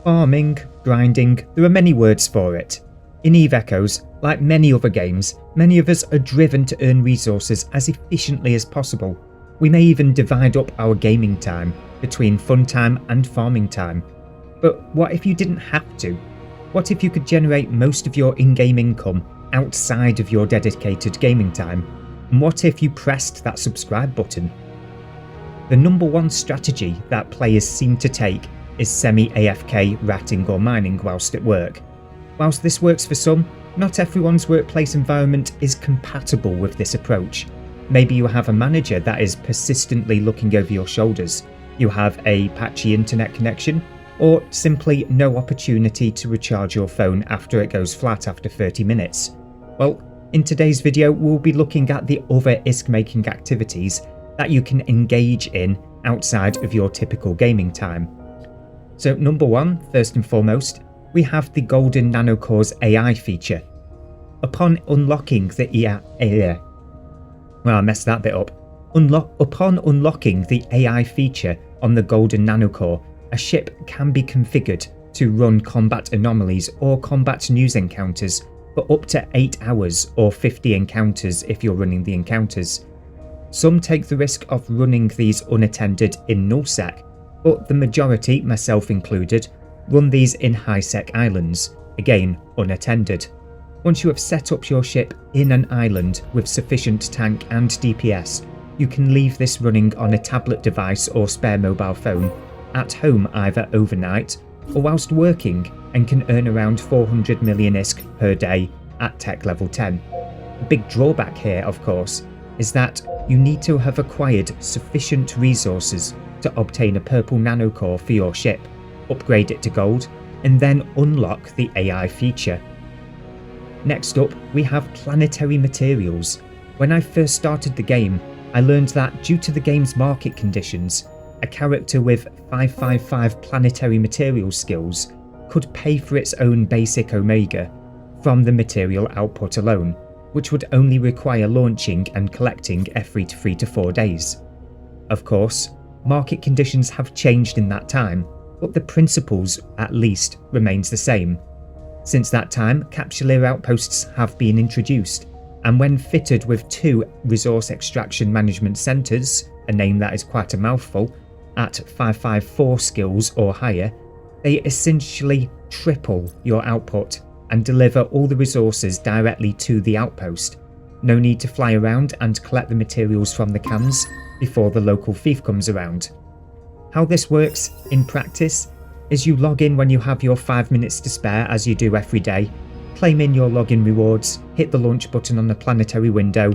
Farming, grinding, there are many words for it. In Eve Echoes, like many other games, many of us are driven to earn resources as efficiently as possible. We may even divide up our gaming time between fun time and farming time. But what if you didn't have to? What if you could generate most of your in-game income outside of your dedicated gaming time? And what if you pressed that subscribe button? The number one strategy that players seem to take is semi-AFK ratting or mining whilst at work. Whilst this works for some, not everyone's workplace environment is compatible with this approach. Maybe you have a manager that is persistently looking over your shoulders, you have a patchy internet connection, or simply no opportunity to recharge your phone after it goes flat after 30 minutes. Well, in today's video we'll be looking at the other ISK making activities that you can engage in outside of your typical gaming time. So number one, first and foremost, we have the golden Nanocore AI feature. Upon unlocking the Upon unlocking the AI feature on the golden Nanocore, a ship can be configured to run combat anomalies or combat news encounters for up to 8 hours or 50 encounters if you're running the encounters. Some take the risk of running these unattended in nullsec, but the majority, myself included, run these in high-sec islands, again unattended. Once you have set up your ship in an island with sufficient tank and DPS, you can leave this running on a tablet device or spare mobile phone, at home either overnight or whilst working, and can earn around 400 million ISK per day at tech level 10. The big drawback here, of course, is that you need to have acquired sufficient resources to obtain a purple nanocore for your ship, upgrade it to gold, and then unlock the AI feature. Next up, we have Planetary Materials. When I first started the game, I learned that due to the game's market conditions, a character with 555 Planetary Materials skills could pay for its own basic Omega from the material output alone, which would only require launching and collecting every 3 to 4 days. Of course, market conditions have changed in that time, but the principles at least remains the same. Since that time, capsuleer outposts have been introduced, and when fitted with 2 resource extraction management centres, a name that is quite a mouthful, at 554 skills or higher, they essentially triple your output and deliver all the resources directly to the outpost. No need to fly around and collect the materials from the cans before the local thief comes around. How this works in practice is you log in when you have your 5 minutes to spare, as you do every day, claim in your login rewards, hit the launch button on the planetary window,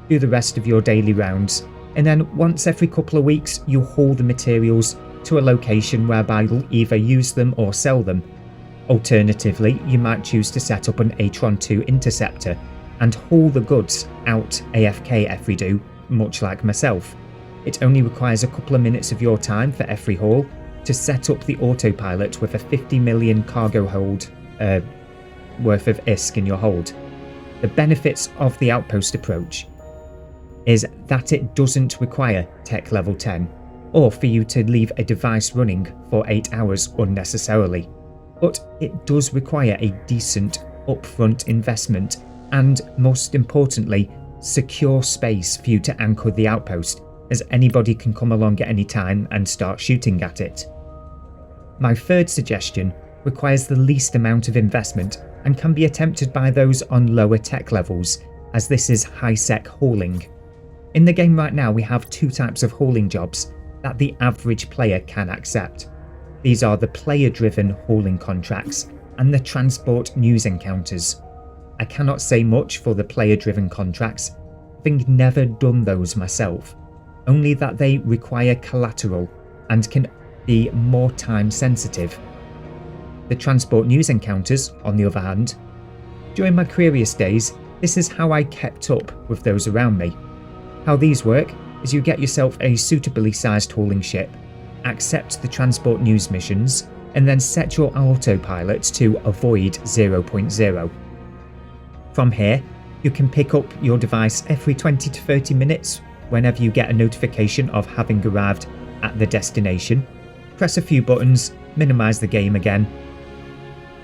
do the rest of your daily rounds, and then once every couple of weeks you haul the materials to a location whereby you'll either use them or sell them. Alternatively, you might choose to set up an Atron 2 interceptor and haul the goods out AFK every do, much like myself. It only requires a couple of minutes of your time for every haul to set up the autopilot with a 50 million cargo hold worth of ISK in your hold. The benefits of the outpost approach is that it doesn't require tech level 10 or for you to leave a device running for 8 hours unnecessarily, but it does require a decent upfront investment and, most importantly, secure space for you to anchor the outpost, as anybody can come along at any time and start shooting at it. My third suggestion requires the least amount of investment and can be attempted by those on lower tech levels, as this is high-sec hauling. In the game right now we have 2 types of hauling jobs that the average player can accept. These are the player-driven hauling contracts and the transport news encounters. I cannot say much for the player-driven contracts, having never done those myself, only that they require collateral and can be more time sensitive. The transport news encounters, on the other hand, during my Quirius days, this is how I kept up with those around me. How these work is you get yourself a suitably sized hauling ship, accept the transport news missions, and then set your autopilot to avoid 0.0. From here, you can pick up your device every 20 to 30 minutes whenever you get a notification of having arrived at the destination, press a few buttons, minimise the game again.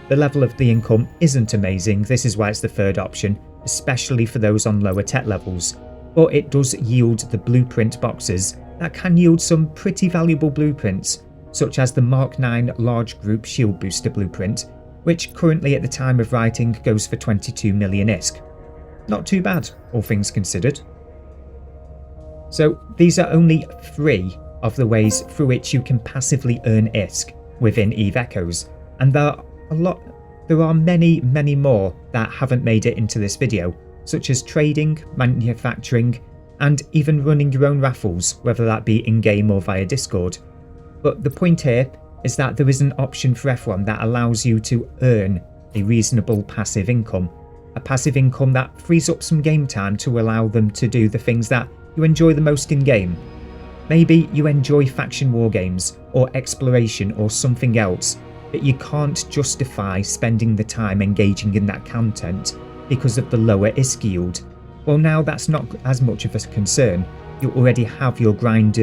The level of the income isn't amazing, this is why it's the third option, especially for those on lower tech levels, but it does yield the blueprint boxes that can yield some pretty valuable blueprints, such as the Mark 9 Large Group Shield Booster blueprint, which currently at the time of writing goes for 22 million ISK. Not too bad, all things considered. So these are only 3 of the ways through which you can passively earn ISK within Eve Echoes, and there are many more that haven't made it into this video, such as trading, manufacturing, and even running your own raffles, whether that be in-game or via Discord. But the point here is that there is an option for everyone that allows you to earn a reasonable passive income, a passive income that frees up some game time to allow them to do the things that you enjoy the most in-game. Maybe you enjoy faction war games or exploration or something else, but you can't justify spending the time engaging in that content because of the lower ISK yield. Well, now that's not as much of a concern. You already have your grind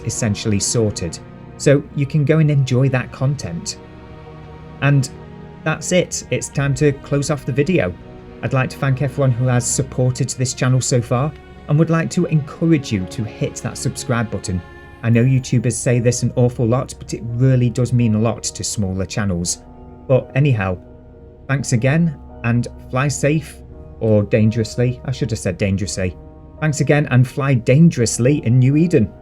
essentially sorted, so you can go and enjoy that content. And that's it, it's time to close off the video. I'd like to thank everyone who has supported this channel so far, and would like to encourage you to hit that subscribe button. I know YouTubers say this an awful lot, but it really does mean a lot to smaller channels. But anyhow, thanks again, and fly safe, or dangerously, I should have said dangerously. Thanks again, and fly dangerously in New Eden.